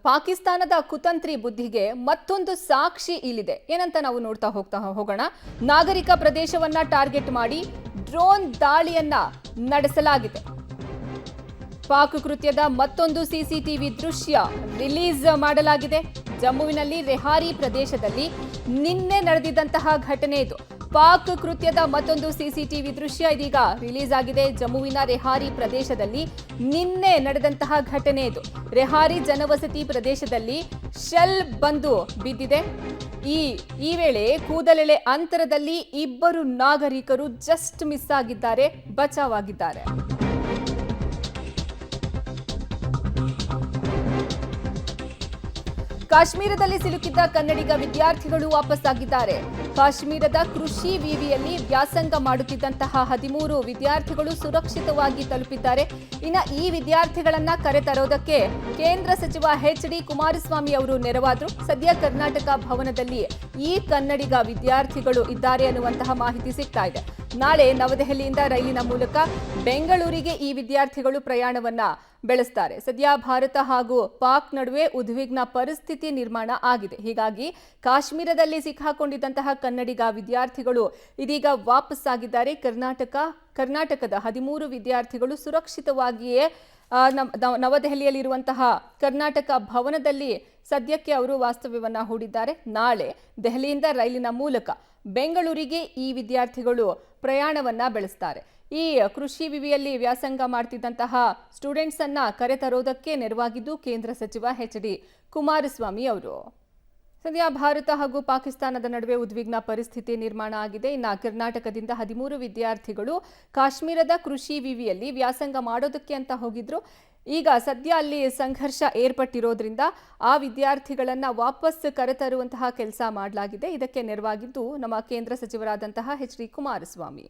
ಪಾಕಿಸ್ತಾನದ ಕುತಂತ್ರಿ ಬುದ್ಧಿಗೆ ಮತ್ತೊಂದು ಸಾಕ್ಷಿ ಇಲ್ಲಿದೆ. ಏನಂತ ನಾವು ನೋಡ್ತಾ ಹೋಗೋಣ. ನಾಗರಿಕ ಪ್ರದೇಶವನ್ನ ಟಾರ್ಗೆಟ್ ಮಾಡಿ ಡ್ರೋನ್ ದಾಳಿಯನ್ನ ನಡೆಸಲಾಗಿದೆ. ಪಾಕ್ ಕೃತ್ಯದ ಮತ್ತೊಂದು ಸಿಸಿಟಿವಿ ದೃಶ್ಯ ರಿಲೀಸ್ ಮಾಡಲಾಗಿದೆ. ಜಮ್ಮುವಿನಲ್ಲಿ ರೆಹಾರಿ ಪ್ರದೇಶದಲ್ಲಿ ನಿನ್ನೆ ನಡೆದಿದ್ದಂತಹ ಘಟನೆ ಇದು. ಪಾಕ್ ಕೃತ್ಯದ ಮತ್ತೊಂದು ಸಿಸಿಟಿವಿ ದೃಶ್ಯ ಇದೀಗ ರಿಲೀಸ್ ಆಗಿದೆ. ಜಮ್ಮುವಿನ ರೆಹಾರಿ ಪ್ರದೇಶದಲ್ಲಿ ನಿನ್ನೆ ನಡೆದಂತಹ ಘಟನೆ ಇದು. ರೆಹಾರಿ ಜನವಸತಿ ಪ್ರದೇಶದಲ್ಲಿ ಶೆಲ್ ಬಂದು ಬಿದ್ದಿದೆ. ಈ ವೇಳೆ ಕೂದಲೆಳೆ ಅಂತರದಲ್ಲಿ ಇಬ್ಬರು ನಾಗರಿಕರು ಜಸ್ಟ್ ಮಿಸ್ ಆಗಿದ್ದಾರೆ, ಬಚಾವಾಗಿದ್ದಾರೆ. ಕಾಶ್ಮೀರದಲ್ಲಿ ಸಿಲುಕಿದ್ದ ಕನ್ನಡಿಗ ವಿದ್ಯಾರ್ಥಿಗಳು ವಾಪಸ್ಸಾಗಿದ್ದಾರೆ. ಕಾಶ್ಮೀರದ ಕೃಷಿ ವಿವಿಯಲ್ಲಿ ವ್ಯಾಸಂಗ ಮಾಡುತ್ತಿದ್ದಂತಹ 13 ವಿದ್ಯಾರ್ಥಿಗಳು ಸುರಕ್ಷಿತವಾಗಿ ತಲುಪಿದ್ದಾರೆ. ಇನ್ನು ಈ ವಿದ್ಯಾರ್ಥಿಗಳನ್ನ ಕರೆತರೋದಕ್ಕೆ ಕೇಂದ್ರ ಸಚಿವ ಎಚ್.ಡಿ. ಕುಮಾರಸ್ವಾಮಿ ಅವರು ನೆರವಾದರು. ಸದ್ಯ ಕರ್ನಾಟಕ ಭವನದಲ್ಲಿ ಈ ಕನ್ನಡಿಗ ವಿದ್ಯಾರ್ಥಿಗಳು ಇದ್ದಾರೆ ಅನ್ನುವಂತಹ ಮಾಹಿತಿ ಸಿಗ್ತಾ ಇದೆ. ನಾಳೆ ನವದೆಹಲಿಯಿಂದ ರೈಲಿನ ಮೂಲಕ ಬೆಂಗಳೂರಿಗೆ ಈ ವಿದ್ಯಾರ್ಥಿಗಳು ಪ್ರಯಾಣವನ್ನ ಬೆಳೆಸ್ತಾರೆ. ಸದ್ಯ ಭಾರತ ಹಾಗೂ ಪಾಕ್ ನಡುವೆ ಉದ್ವಿಗ್ನ ಪರಿಸ್ಥಿತಿ ನಿರ್ಮಾಣ ಆಗಿದೆ. ಹೀಗಾಗಿ ಕಾಶ್ಮೀರದಲ್ಲಿ ಸಿಕ್ಕಾಕೊಂಡಿದ್ದಂತಹ ಕನ್ನಡಿಗ ವಿದ್ಯಾರ್ಥಿಗಳು ಇದೀಗ ವಾಪಸ್ಸಾಗಿದ್ದಾರೆ. ಕರ್ನಾಟಕದ 13 ವಿದ್ಯಾರ್ಥಿಗಳು ಸುರಕ್ಷಿತವಾಗಿಯೇ ನವದೆಹಲಿಯಲ್ಲಿರುವಂತಹ ಕರ್ನಾಟಕ ಭವನದಲ್ಲಿ ಸದ್ಯಕ್ಕೆ ಅವರು ವಾಸ್ತವ್ಯವನ್ನ ಹೂಡಿದ್ದಾರೆ. ನಾಳೆ ದೆಹಲಿಯಿಂದ ರೈಲಿನ ಮೂಲಕ ಬೆಂಗಳೂರಿಗೆ ಈ ವಿದ್ಯಾರ್ಥಿಗಳು ಪ್ರಯಾಣವನ್ನ ಬೆಳೆಸ್ತಾರೆ. ಈ ಕೃಷಿ ವಿವಿಯಲ್ಲಿ ವ್ಯಾಸಂಗ ಮಾಡ್ತಿದ್ದಂತಹ ಸ್ಟೂಡೆಂಟ್ಸ್ ಅನ್ನ ಕರೆತರೋದಕ್ಕೆ ನೆರವಾಗಿದ್ದು ಕೇಂದ್ರ ಸಚಿವ ಎಚ್.ಡಿ. ಕುಮಾರಸ್ವಾಮಿ ಅವರು. ಸದ್ಯ ಭಾರತ ಹಾಗೂ ಪಾಕಿಸ್ತಾನದ ನಡುವೆ ಉದ್ವಿಗ್ನ ಪರಿಸ್ಥಿತಿ ನಿರ್ಮಾಣ ಆಗಿದೆ. ಇನ್ನು ಕರ್ನಾಟಕದಿಂದ 13 ವಿದ್ಯಾರ್ಥಿಗಳು ಕಾಶ್ಮೀರದ ಕೃಷಿ ವಿವಿಯಲ್ಲಿ ವ್ಯಾಸಂಗ ಮಾಡೋದಕ್ಕೆ ಅಂತ ಹೋಗಿದ್ರು. ಈಗ ಸದ್ಯ ಅಲ್ಲಿ ಸಂಘರ್ಷ ಏರ್ಪಟ್ಟಿರೋದ್ರಿಂದ ಆ ವಿದ್ಯಾರ್ಥಿಗಳನ್ನ ವಾಪಸ್ ಕರೆತರುವಂತಹ ಕೆಲಸ ಮಾಡಲಾಗಿದೆ. ಇದಕ್ಕೆ ನೆರವಾಗಿದ್ದು ನಮ್ಮ ಕೇಂದ್ರ ಸಚಿವರಾದಂತಹ ಎಚ್.ಡಿ. ಕುಮಾರಸ್ವಾಮಿ.